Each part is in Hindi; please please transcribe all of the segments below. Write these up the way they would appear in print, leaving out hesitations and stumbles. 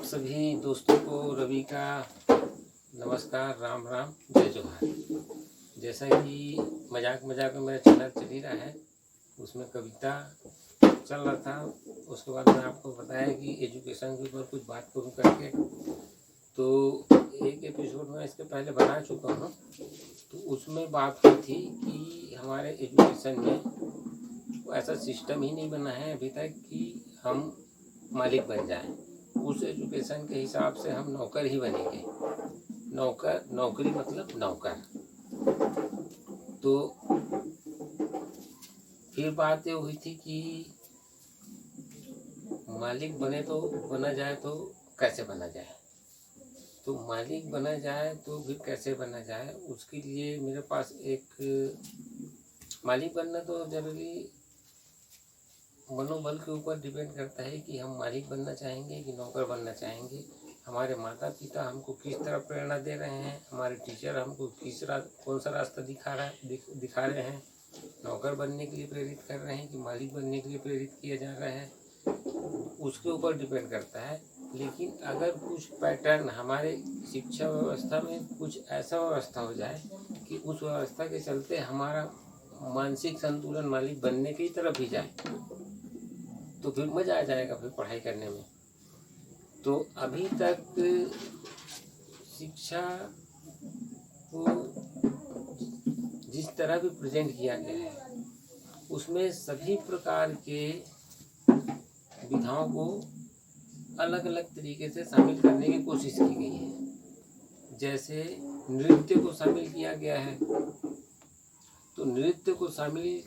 सभी दोस्तों को रवि का नमस्कार, राम राम, जय जोहार। जैसा कि मजाक मजाक में मेरा चैनल चल ही रहा है, उसमें कविता चल रहा था। उसके बाद मैंने आपको बताया कि एजुकेशन के ऊपर कुछ बात करूँ करके, तो एक एपिसोड में इसके पहले बना चुका हूँ। तो उसमें बात हुई थी कि हमारे एजुकेशन में ऐसा सिस्टम ही नहीं बना है अभी तक कि हम मालिक बन जाएं। उस एजुकेशन के हिसाब से हम नौकर ही बनेंगे। नौकरी मतलब नौकर। तो फिर बात ये हुई थी कि मालिक बना जाए तो कैसे बना जाए। तो मालिक बना जाए तो फिर कैसे बना जाए, उसके लिए मेरे पास एक मालिक बनना तो जरूरी मनोबल के ऊपर डिपेंड करता है कि हम मालिक बनना चाहेंगे कि नौकर बनना चाहेंगे। हमारे माता पिता हमको किस तरह प्रेरणा दे रहे हैं, हमारे टीचर हमको कौन सा रास्ता दिखा रहे हैं। नौकर बनने के लिए प्रेरित कर रहे हैं कि मालिक बनने के लिए प्रेरित किया जा रहा है, उसके ऊपर डिपेंड करता है। लेकिन अगर कुछ पैटर्न हमारे शिक्षा व्यवस्था में कुछ ऐसा व्यवस्था हो जाए कि उस व्यवस्था के चलते हमारा मानसिक संतुलन मालिक बनने की तरफ ही जाए, तो फिर मज़ा आ जाएगा फिर पढ़ाई करने में। तो अभी तक शिक्षा को जिस तरह भी प्रेजेंट किया गया है, उसमें सभी प्रकार के विधाओं को अलग अलग तरीके से शामिल करने की कोशिश की गई है। जैसे नृत्य को शामिल किया गया है, तो नृत्य को शामिल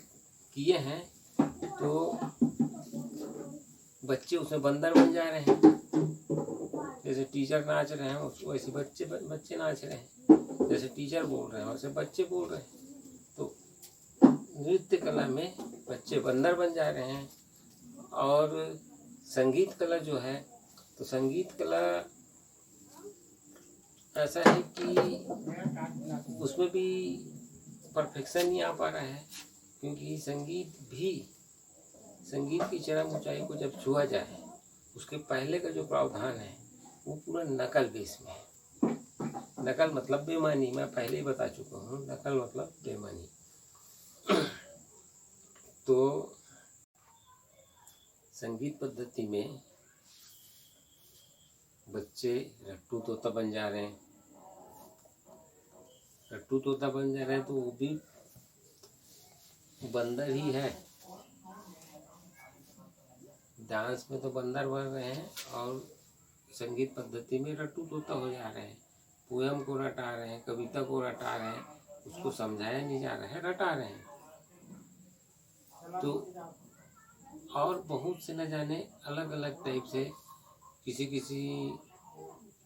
किए हैं तो बच्चे उसमें बंदर बन जा रहे हैं। जैसे टीचर नाच रहे हैं वैसे बच्चे नाच रहे हैं, जैसे टीचर बोल रहे हैं वैसे बच्चे बोल रहे हैं। तो नृत्य कला में बच्चे बंदर बन जा रहे हैं। और संगीत कला जो है, तो संगीत कला ऐसा है कि उसमें भी परफेक्शन नहीं आ पा रहा है, क्योंकि संगीत की चरम ऊंचाई को जब छुआ जाए, उसके पहले का जो प्रावधान है वो पूरा नकल बेस में है। नकल मतलब बेईमानी, मैं पहले ही बता चुका हूँ, नकल मतलब बेईमानी। तो संगीत पद्धति में बच्चे रट्टू तोता बन जा रहे हैं। रट्टू तोता बन जा रहे हैं तो वो भी बंदर ही है। डांस में तो बंदर बन रहे हैं और संगीत पद्धति में रट्टू तोता हो जा रहे हैं। पोयम को रटा रहे हैं, कविता को रटा रहे हैं, उसको समझाया नहीं जा रहा है, रटा रहे हैं। तो और बहुत से न जाने अलग अलग टाइप से किसी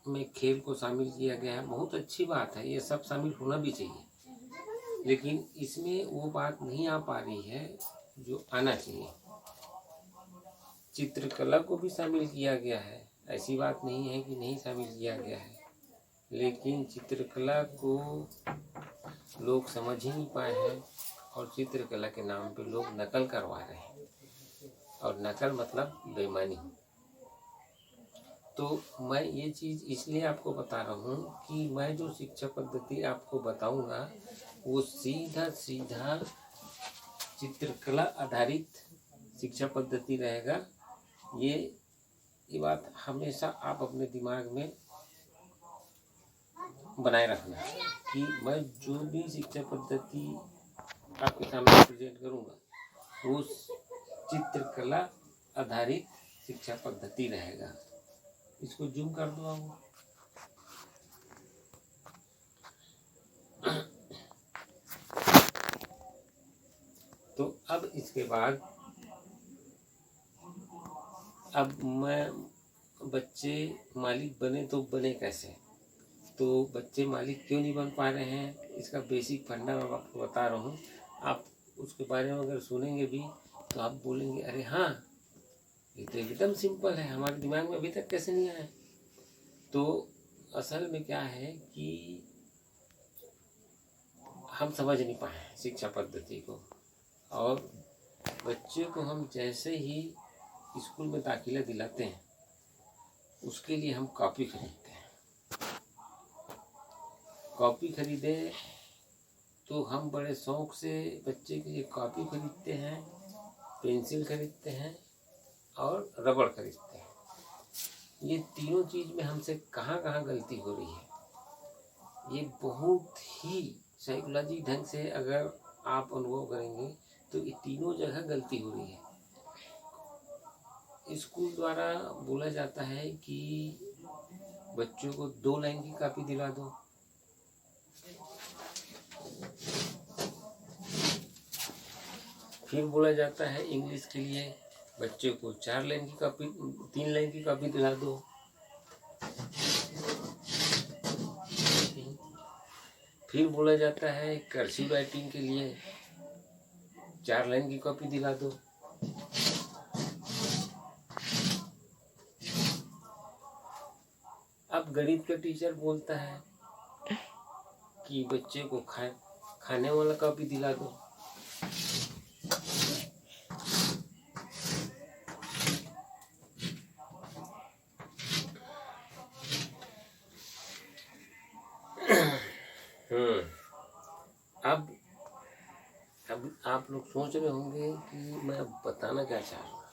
में खेल को शामिल किया गया है। बहुत अच्छी बात है, ये सब शामिल होना भी चाहिए, लेकिन इसमें वो बात नहीं आ पा रही है जो आना चाहिए। चित्रकला को भी शामिल किया गया है, ऐसी बात नहीं है कि नहीं शामिल किया गया है, लेकिन चित्रकला को लोग समझ ही नहीं पाए हैं और चित्रकला के नाम पे लोग नकल करवा रहे हैं, और नकल मतलब बेईमानी। तो मैं ये चीज़ इसलिए आपको बता रहा हूँ कि मैं जो शिक्षा पद्धति आपको बताऊँगा वो सीधा चित्रकला आधारित शिक्षा पद्धति रहेगा। ये बात हमेशा आप अपने दिमाग में बनाए रखना कि मैं जो भी शिक्षा पद्धति आपके सामने प्रेजेंट करूँगा वो चित्रकला आधारित शिक्षा पद्धति रहेगा। इसको जूम कर दो आप। तो अब इसके बाद अब मैं बच्चे मालिक बने तो बने कैसे। तो बच्चे मालिक क्यों नहीं बन पा रहे हैं, इसका बेसिक फंडा मैं आपको बता रहा हूँ। आप उसके बारे में अगर सुनेंगे भी तो आप बोलेंगे अरे हाँ, ये तो एकदम सिंपल है, हमारे दिमाग में अभी तक कैसे नहीं आया। तो असल में क्या है कि हम समझ नहीं पाए शिक्षा पद्धति को, और बच्चे को हम जैसे ही स्कूल में दाखिला दिलाते हैं उसके लिए हम कॉपी खरीदते हैं। कॉपी खरीदे तो हम बड़े शौक़ से बच्चे के लिए कॉपी खरीदते हैं, पेंसिल खरीदते हैं और रबड़ खरीदते हैं। ये तीनों चीज़ में हमसे कहाँ कहाँ गलती हो रही है, ये बहुत ही साइकोलॉजी ढंग से अगर आप अनुभव करेंगे तो ये तीनों जगह गलती हो रही है। स्कूल द्वारा बोला जाता है कि बच्चों को 2 लाइन की कॉपी दिला दो, फिर बोला जाता है इंग्लिश के लिए बच्चे को 4 लाइन की कॉपी 3 लाइन की कॉपी दिला दो, फिर बोला जाता है कर्सिव राइटिंग के लिए 4 लाइन की कॉपी दिला दो। अब गणित का टीचर बोलता है कि बच्चे को खाने वाला कॉपी दिला दो। अब आप लोग सोच रहे होंगे कि मैं बताना क्या चाह रहा हूँ।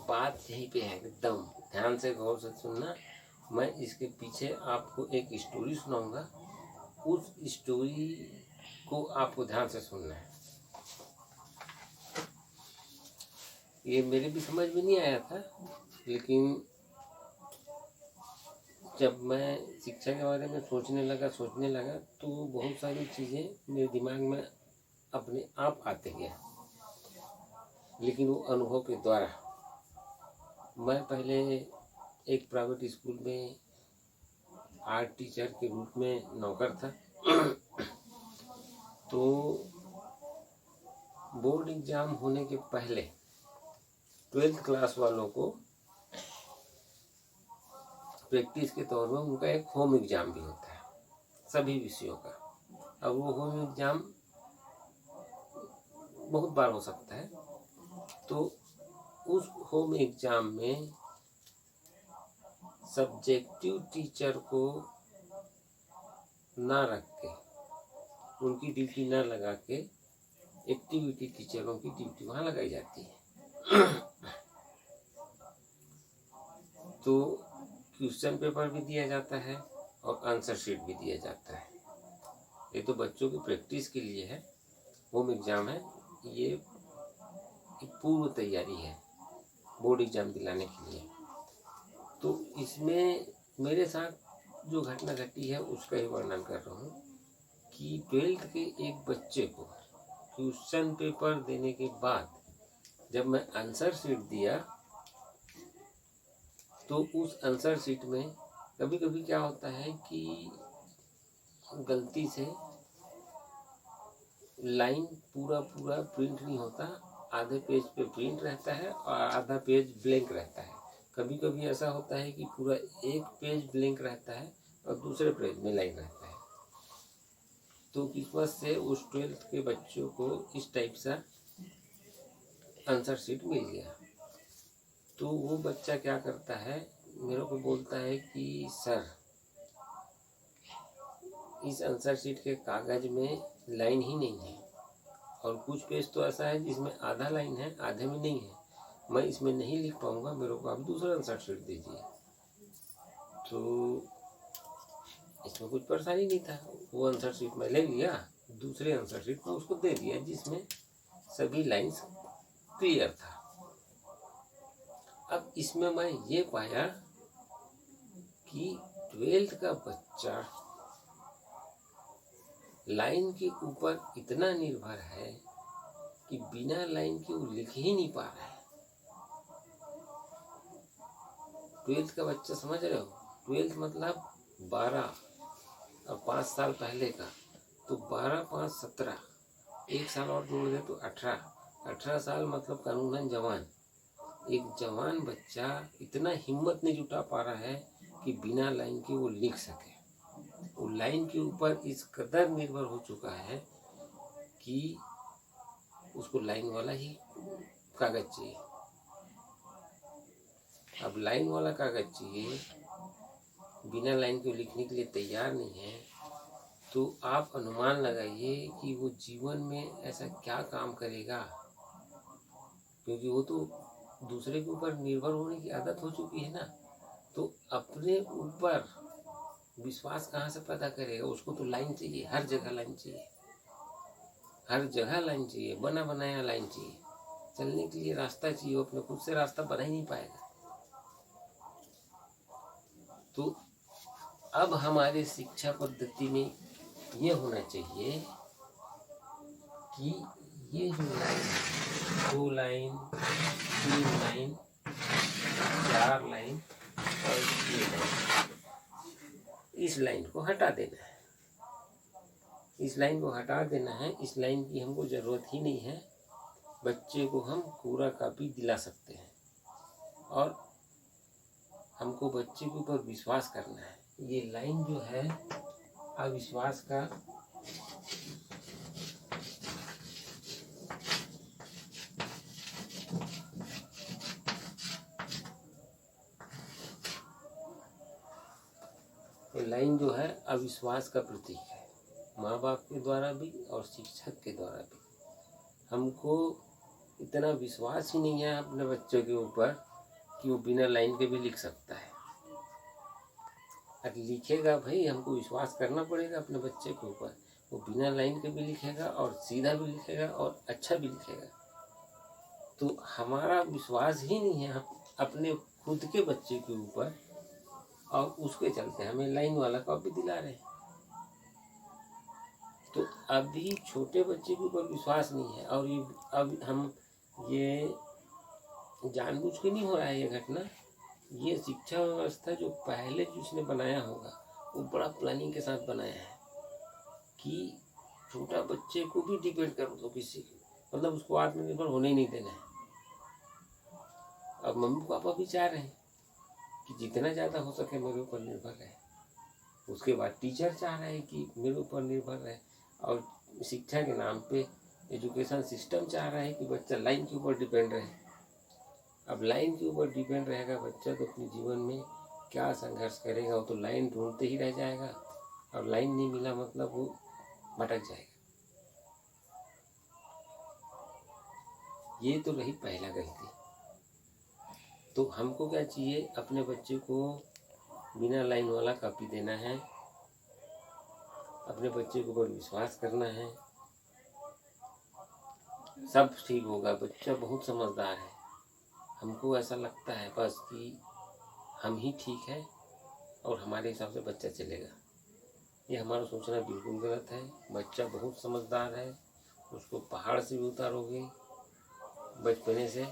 बात यहीं पे है, एकदम ध्यान से गौर से सुनना। मैं इसके पीछे आपको एक स्टोरी सुनाऊंगा, उस स्टोरी को आपको ध्यान से सुनना है। ये मेरे भी समझ में नहीं आया था, लेकिन जब मैं शिक्षा के बारे में सोचने लगा तो बहुत सारी चीज़ें मेरे दिमाग में अपने आप आते गया। लेकिन वो अनुभव के द्वारा, मैं पहले एक प्राइवेट स्कूल में आर्ट टीचर के रूप में नौकर था। तो बोर्ड एग्ज़ाम होने के पहले 12th क्लास वालों को प्रैक्टिस के तौर में उनका एक होम एग्ज़ाम भी होता है सभी विषयों का। अब वो होम एग्ज़ाम बहुत बार हो सकता है, तो उस होम एग्ज़ाम में सब्जेक्टिव टीचर को ना रख के, उनकी ड्यूटी ना लगा के, एक्टिविटी टीचरों की ड्यूटी वहाँ लगाई जाती है। तो क्वेश्चन पेपर भी दिया जाता है और आंसर शीट भी दिया जाता है। ये तो बच्चों की प्रैक्टिस के लिए है, होम एग्ज़ाम है, ये एक पूर्व तैयारी है बोर्ड एग्ज़ाम दिलाने के लिए। तो इसमें मेरे साथ जो घटना घटी है उसका ही वर्णन कर रहा हूँ कि 12th के एक बच्चे को क्वेश्चन पेपर देने के बाद जब मैं आंसर शीट दिया तो उस आंसर शीट में कभी कभी क्या होता है कि गलती से लाइन पूरा प्रिंट नहीं होता, आधे पेज पे प्रिंट रहता है और आधा पेज ब्लैंक रहता है। कभी कभी ऐसा होता है कि पूरा एक पेज ब्लैंक रहता है और दूसरे पेज में लाइन रहता है। तो किस्मत से उस 12th के बच्चों को इस टाइप सा आंसर शीट मिल गया। तो वो बच्चा क्या करता है, मेरे को बोलता है कि सर इस आंसर शीट के कागज़ में लाइन ही नहीं है और कुछ पेज तो ऐसा है जिसमें आधा लाइन है आधे में नहीं है, मैं इसमें नहीं लिख पाऊँगा, मेरे को आप दूसरा आंसर शीट दीजिए। तो इसमें कुछ परेशानी नहीं था, वो आंसर शीट मैं ले लिया, दूसरे आंसर शीट में उसको दे दिया जिसमें सभी लाइंस क्लियर था। अब इसमें मैं ये पाया कि 12th का बच्चा लाइन के ऊपर इतना निर्भर है कि बिना लाइन के वो लिख ही नहीं पा रहा है। 12th का बच्चा, समझ रहे हो, 12th मतलब 12 और 5 साल पहले का, तो 12, 5, 17, एक साल और जोड़ दे तो 18 साल मतलब कानूनन जवान। एक जवान बच्चा इतना हिम्मत नहीं जुटा पा रहा है कि बिना लाइन के वो लिख सके। वो लाइन के ऊपर इस कदर निर्भर हो चुका है कि उसको लाइन वाला ही कागज चाहिए। अब लाइन वाला कागज चाहिए, बिना लाइन के लिखने के लिए तैयार नहीं है, तो आप अनुमान लगाइए कि वो जीवन में ऐसा क्या काम करेगा, क्योंकि वो तो दूसरे के ऊपर निर्भर होने की आदत हो चुकी है ना। तो अपने ऊपर विश्वास कहाँ से पैदा करेगा? उसको तो लाइन चाहिए, हर जगह लाइन चाहिए, हर जगह लाइन चाहिए, बना बनाया लाइन चाहिए। चलने के लिए रास्ता चाहिए, अपने खुद से रास्ता बना ही नहीं पाएगा। तो अब हमारे शिक्षा पद्धति में ये होना चाहिए कि ये जो लाइन है, 2 लाइन, 3 लाइन, 4 लाइन और ये लाइन, इस लाइन को हटा देना है। इस लाइन को हटा देना है, इस लाइन की हमको ज़रूरत ही नहीं है। बच्चे को हम पूरा कॉपी दिला सकते हैं और हमको बच्चे के ऊपर विश्वास करना है। ये लाइन जो है अविश्वास का ये लाइन जो है अविश्वास का प्रतीक है, माँ बाप के द्वारा भी और शिक्षक के द्वारा भी। हमको इतना विश्वास ही नहीं है अपने बच्चों के ऊपर कि वो बिना लाइन के भी लिख सकता है। और लिखेगा भाई, हमको विश्वास करना पड़ेगा अपने बच्चे के ऊपर, वो बिना लाइन के भी लिखेगा और सीधा भी लिखेगा और अच्छा भी लिखेगा। तो हमारा विश्वास ही नहीं है अपने खुद के बच्चे के ऊपर, और उसके चलते हमें लाइन वाला कॉपी दिला रहे हैं। तो अभी छोटे बच्चे के ऊपर विश्वास नहीं है, और ये अब हम ये जानबूझ के नहीं हो रहा है ये घटना। ये शिक्षा व्यवस्था जो पहले जिसने बनाया होगा वो बड़ा प्लानिंग के साथ बनाया है कि छोटा बच्चे को भी डिपेंड कर दो किसी की, मतलब उसको आत्मनिर्भर होने ही नहीं देना है। अब मम्मी पापा भी चाह रहे हैं कि जितना ज़्यादा हो सके मेरे ऊपर निर्भर रहे। उसके बाद टीचर चाह रहे हैं कि मेरे ऊपर निर्भर रहे, और शिक्षा के नाम पे एजुकेशन सिस्टम चाह रहा है कि बच्चा लाइन के ऊपर डिपेंड रहे। अब लाइन के ऊपर डिपेंड रहेगा बच्चा तो अपने जीवन में क्या संघर्ष करेगा? वो तो लाइन ढूंढते ही रह जाएगा, और लाइन नहीं मिला मतलब वो भटक जाएगा। ये तो रही पहला गलती। तो हमको क्या चाहिए? अपने बच्चे को बिना लाइन वाला कॉपी देना है, अपने बच्चे के ऊपर विश्वास करना है, सब ठीक होगा। बच्चा बहुत समझदार है, हमको ऐसा लगता है बस कि हम ही ठीक है और हमारे हिसाब से बच्चा चलेगा। ये हमारा सोचना बिल्कुल गलत है। बच्चा बहुत समझदार है, उसको पहाड़ से भी उतारोगे बचपने से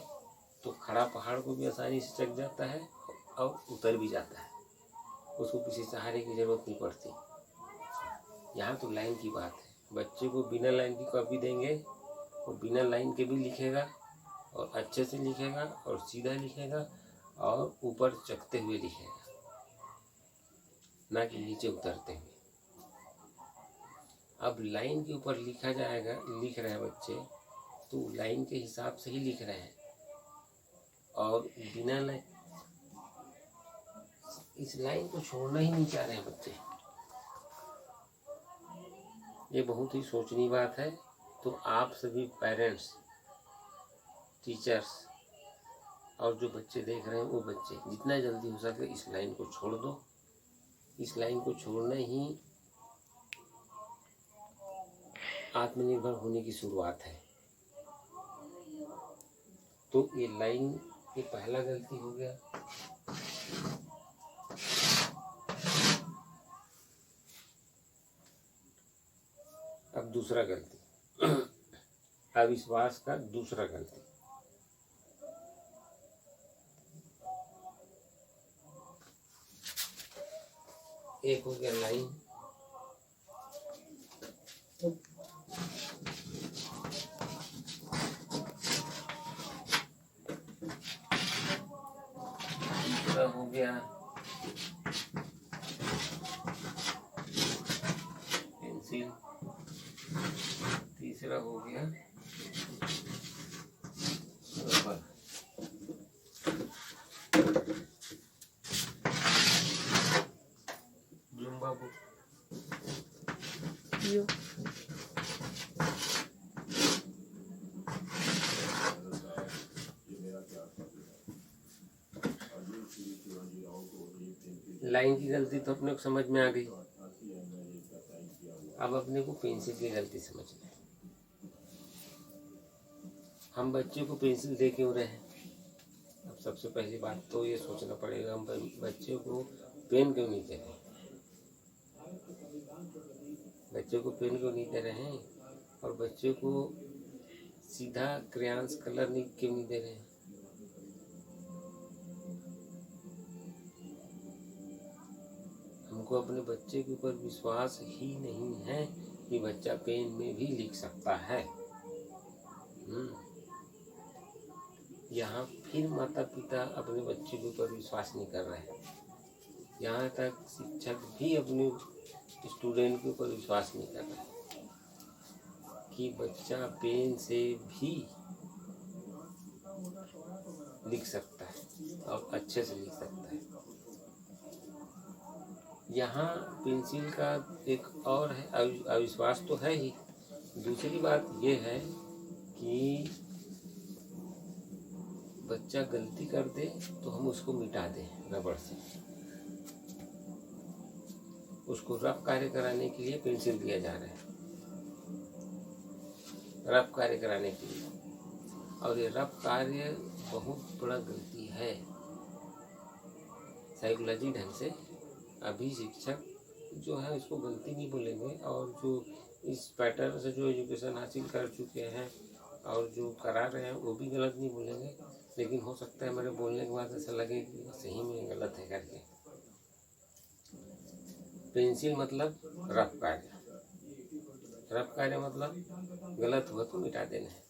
तो खड़ा पहाड़ को भी आसानी से चढ़ जाता है और उतर भी जाता है, उसको किसी सहारे की ज़रूरत नहीं पड़ती। यहाँ तो लाइन की बात है। बच्चे को बिना लाइन की कॉपी देंगे, वो बिना लाइन के भी लिखेगा और अच्छे से लिखेगा और सीधा लिखेगा और ऊपर चढ़ते हुए लिखेगा, ना कि नीचे उतरते हुए। अब लाइन के ऊपर लिखा जाएगा, लिख रहे हैं बच्चे तो लाइन के हिसाब से ही लिख रहे हैं, और बिना लाइन, इस लाइन को छोड़ना ही नहीं चाह रहे हैं बच्चे। ये बहुत ही सोचनीय बात है। तो आप सभी पेरेंट्स, टीचर्स और जो बच्चे देख रहे हैं वो बच्चे जितना जल्दी हो सके इस लाइन को छोड़ दो। इस लाइन को छोड़ना ही आत्मनिर्भर होने की शुरुआत है। तो ये लाइन, ये पहला गलती हो गया। अब दूसरा गलती, अविश्वास का दूसरा गलती। एक हो गया लाइन, दूसरा हो गया पेंसिल, तीसरा हो गया रबर। वीडियो। लाइन की गलती तो अपने को समझ में आ गई, अब अपने को पेंसिल की गलती समझना है। हम बच्चे को पेंसिल दे क्यों रहे हैं? अब सबसे पहली बात तो ये सोचना पड़ेगा, हम बच्चे को पेन क्यों नहीं दे रहे हैं? बच्चे को पेन क्यों नहीं दे रहे हैं? और बच्चे को सीधा क्रेयॉन्स कलर नहीं क्यों नहीं दे रहे हैं? हमको अपने बच्चे के ऊपर विश्वास ही नहीं है कि बच्चा पेन में भी लिख सकता है। यहाँ फिर माता पिता अपने बच्चे के ऊपर विश्वास नहीं कर रहे हैं। यहाँ तक शिक्षक भी अपने स्टूडेंट के ऊपर विश्वास नहीं कर रहे कि बच्चा पेन से भी लिख सकता है और अच्छे से लिख सकता है। यहाँ पेंसिल का एक और है अविश्वास तो है ही। दूसरी बात ये है कि बच्चा गलती कर दे तो हम उसको मिटा दें रबड़ से। उसको रफ कार्य कराने के लिए पेंसिल दिया जा रहा है, रफ कार्य कराने के लिए, और ये रफ कार्य बहुत बड़ा गलती है साइकोलॉजी ढंग से। अभी शिक्षक जो है उसको गलती नहीं बोलेंगे, और जो इस पैटर्न से जो एजुकेशन हासिल कर चुके हैं और जो करा रहे हैं वो भी गलत नहीं बोलेंगे, लेकिन हो सकता है मेरे बोलने के बाद ऐसा लगे कि सही में गलत है करके। पेंसिल मतलब रफ कार्य, रफ कार्य मतलब गलत हुआ तो मिटा देना है।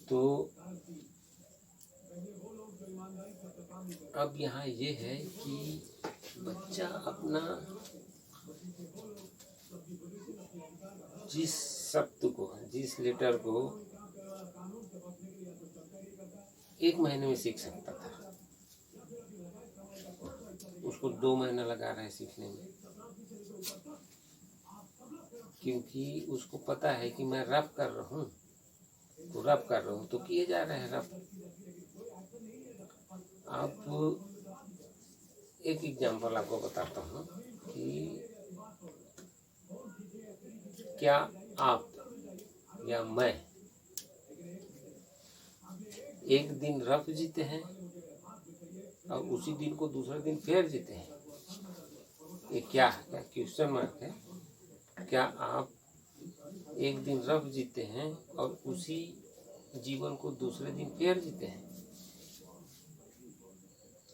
तो अब यहाँ ये है कि बच्चा अपना जिस शब्द को, जिस लेटर को 1 महीने में सीख सकता था, उसको 2 महीना लगा रहा है सीखने में, क्योंकि उसको पता है कि मैं रफ कर रहा हूँ, तो रफ कर रहा हूँ तो किए जा रहे हैं रफ। आप एक एग्जाम्पल आपको बताता हूँ कि क्या आप या मैं एक दिन रफ जीते हैं और उसी दिन को दूसरे दिन फेर जीते हैं? ये क्या है? क्या क्वेश्चन मार्क है। क्या आप एक दिन रफ जीते हैं और उसी जीवन को दूसरे दिन फेर जीते हैं?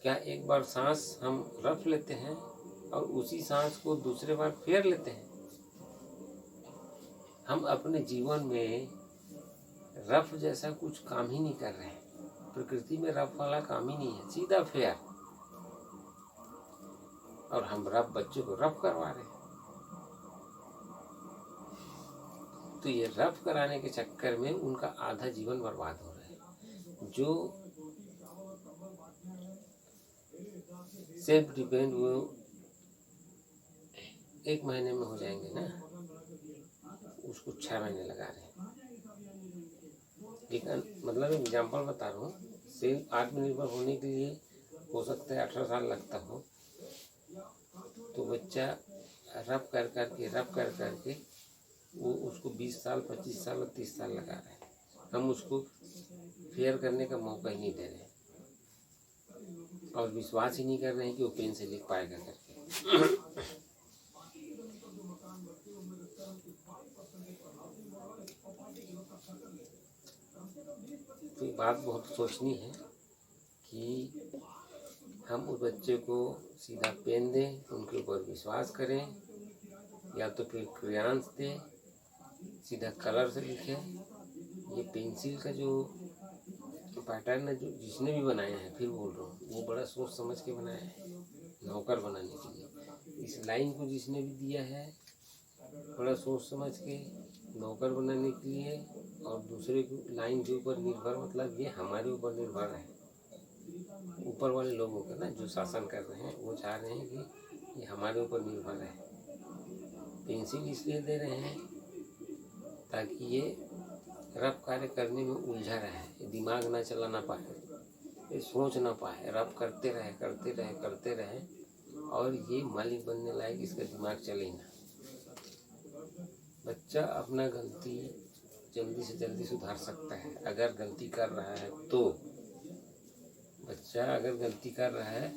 क्या एक बार सांस हम रफ लेते हैं और उसी सांस को दूसरे बार फेर लेते हैं? हम अपने जीवन में रफ जैसा कुछ काम ही नहीं कर रहे हैं। प्रकृति में रफ वाला काम ही नहीं है, सीधा फेयर। और हम रफ बच्चों को रफ करवा रहे हैं। तो ये रफ कराने के चक्कर में उनका आधा जीवन बर्बाद हो रहा है। जो सेल्फ डिपेंड वो 1 महीने में हो जाएंगे ना, उसको 6 महीने लगा रहे हैं। लेकिन मतलब एग्जाम्पल बता रहा हूँ, सेल्फ आत्मनिर्भर होने के लिए हो सकता है 18 साल लगता हो, तो बच्चा रफ कर करके वो उसको 20 साल 25 साल और 30 साल लगा रहे हैं। हम उसको फेयर करने का मौका ही नहीं दे रहे और विश्वास ही नहीं कर रहे हैं कि वो पेन से लिख पाएगा करके। तो ये बात बहुत सोचनी है कि हम उस बच्चे को सीधा पेन दें, उनके ऊपर विश्वास करें, या तो फिर क्रेयॉन्स दें, सीधा कलर से लिखें। ये पेंसिल का जो पैटर्न है, जो जिसने भी बनाया है, फिर बोल रहा हूँ, वो बड़ा सोच समझ के बनाया है नौकर बनाने के लिए। इस लाइन को जिसने भी दिया है बड़ा सोच समझ के नौकर बनाने के लिए, और दूसरे को लाइन के ऊपर निर्भर, मतलब ये हमारे ऊपर निर्भर है ऊपर वाले लोगों का ना जो शासन कर रहे हैं वो चाह रहे हैं कि ये हमारे ऊपर निर्भर है। पेंसिल इसलिए दे रहे हैं ताकि ये रफ कार्य करने में उलझा रहे, दिमाग ना चला ना पाए, ये सोच ना पाए, रफ करते रहे करते रहे करते रहे और ये मालिक बनने लायक इसका दिमाग चले ही ना। बच्चा अपना गलती जल्दी से जल्दी सुधार सकता है अगर गलती कर रहा है तो। बच्चा अगर गलती कर रहा है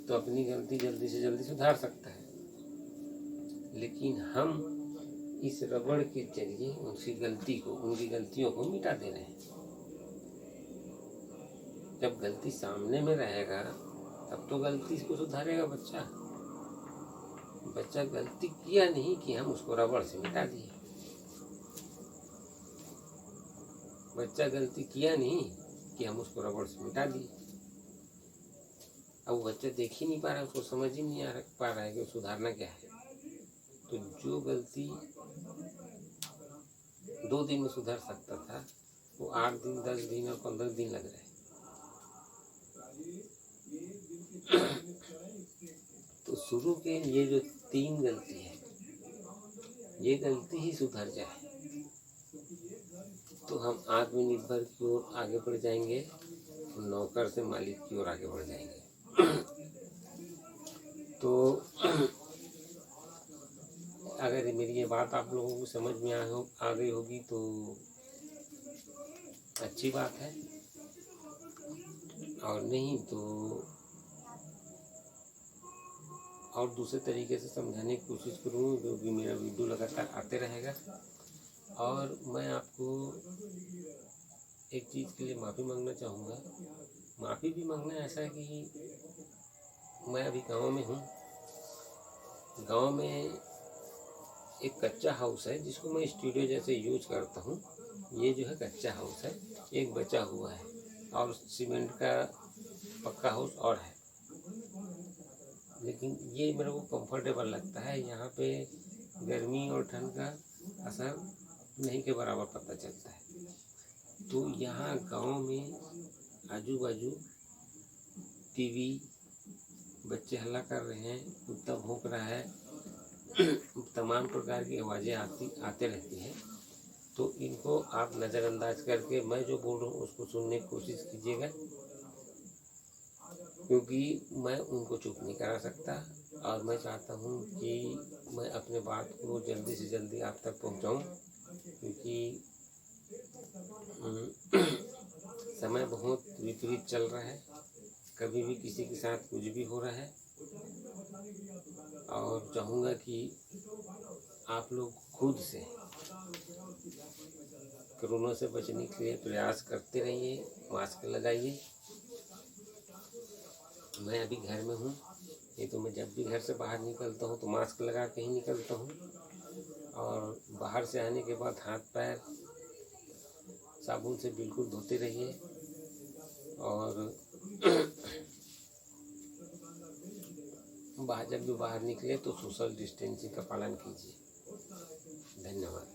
तो अपनी गलती जल्दी से जल्दी सुधार सकता है, लेकिन हम इस रबड़ के जरिए उनकी गलतियों को मिटा दे रहे हैं। जब गलती सामने में रहेगा तब तो गलती को सुधारेगा बच्चा। बच्चा गलती किया नहीं कि हम उसको रबड़ से मिटा दिए। बच्चा गलती किया नहीं कि हम उसको रबड़ से मिटा दिए। अब वो बच्चा देख ही नहीं पा रहा है, उसको समझ ही नहीं पा रहा है कि सुधारना क्या है। तो जो गलती 2 दिन में सुधर सकता था वो 8 दिन 10 दिन और 15 दिन लग रहे। तो शुरू के ये जो 3 गलती है, ये गलती ही सुधर जाए तो हम आत्मनिर्भर की ओर आगे बढ़ जाएंगे, नौकर से मालिक की ओर आगे बढ़ जाएंगे। तो अगर मेरी ये बात आप लोगों को समझ में आ गई होगी तो अच्छी बात है, और नहीं तो और दूसरे तरीके से समझाने की कोशिश करूँ, जो कि मेरा वीडियो लगातार आते रहेगा। और मैं आपको एक चीज़ के लिए माफ़ी मांगना चाहूँगा। माफ़ी भी मांगना ऐसा है कि मैं अभी गांव में हूँ। गांव में एक कच्चा हाउस है जिसको मैं स्टूडियो जैसे यूज करता हूँ। ये जो है कच्चा हाउस है, एक बचा हुआ है, और सीमेंट का पक्का हाउस और है। लेकिन ये मेरे को कंफर्टेबल लगता है। यहाँ पे गर्मी और ठंड का असर नहीं के बराबर पता चलता है। तो यहाँ गांव में आजू बाजू टीवी, बच्चे हल्ला कर रहे हैं, कुत्ता भौंक रहा है, तमाम प्रकार की आवाज़ें आते रहती हैं। तो इनको आप नज़रअंदाज करके मैं जो बोल रहा हूँ उसको सुनने की कोशिश कीजिएगा, क्योंकि मैं उनको चुप नहीं करा सकता। और मैं चाहता हूँ कि मैं अपने बात को जल्दी से जल्दी आप तक पहुँचाऊँ, क्योंकि समय बहुत विपरीत चल रहा है। कभी भी किसी के साथ कुछ भी हो रहा है। और चाहूँगा कि आप लोग खुद से कोरोना से बचने के लिए प्रयास करते रहिए, मास्क लगाइए। मैं अभी घर में हूँ, नहीं तो मैं जब भी घर से बाहर निकलता हूँ तो मास्क लगा के ही निकलता हूँ। और बाहर से आने के बाद हाथ पैर साबुन से बिल्कुल धोते रहिए। और जब भी बाहर निकले तो सोशल डिस्टेंसिंग का पालन कीजिए। धन्यवाद।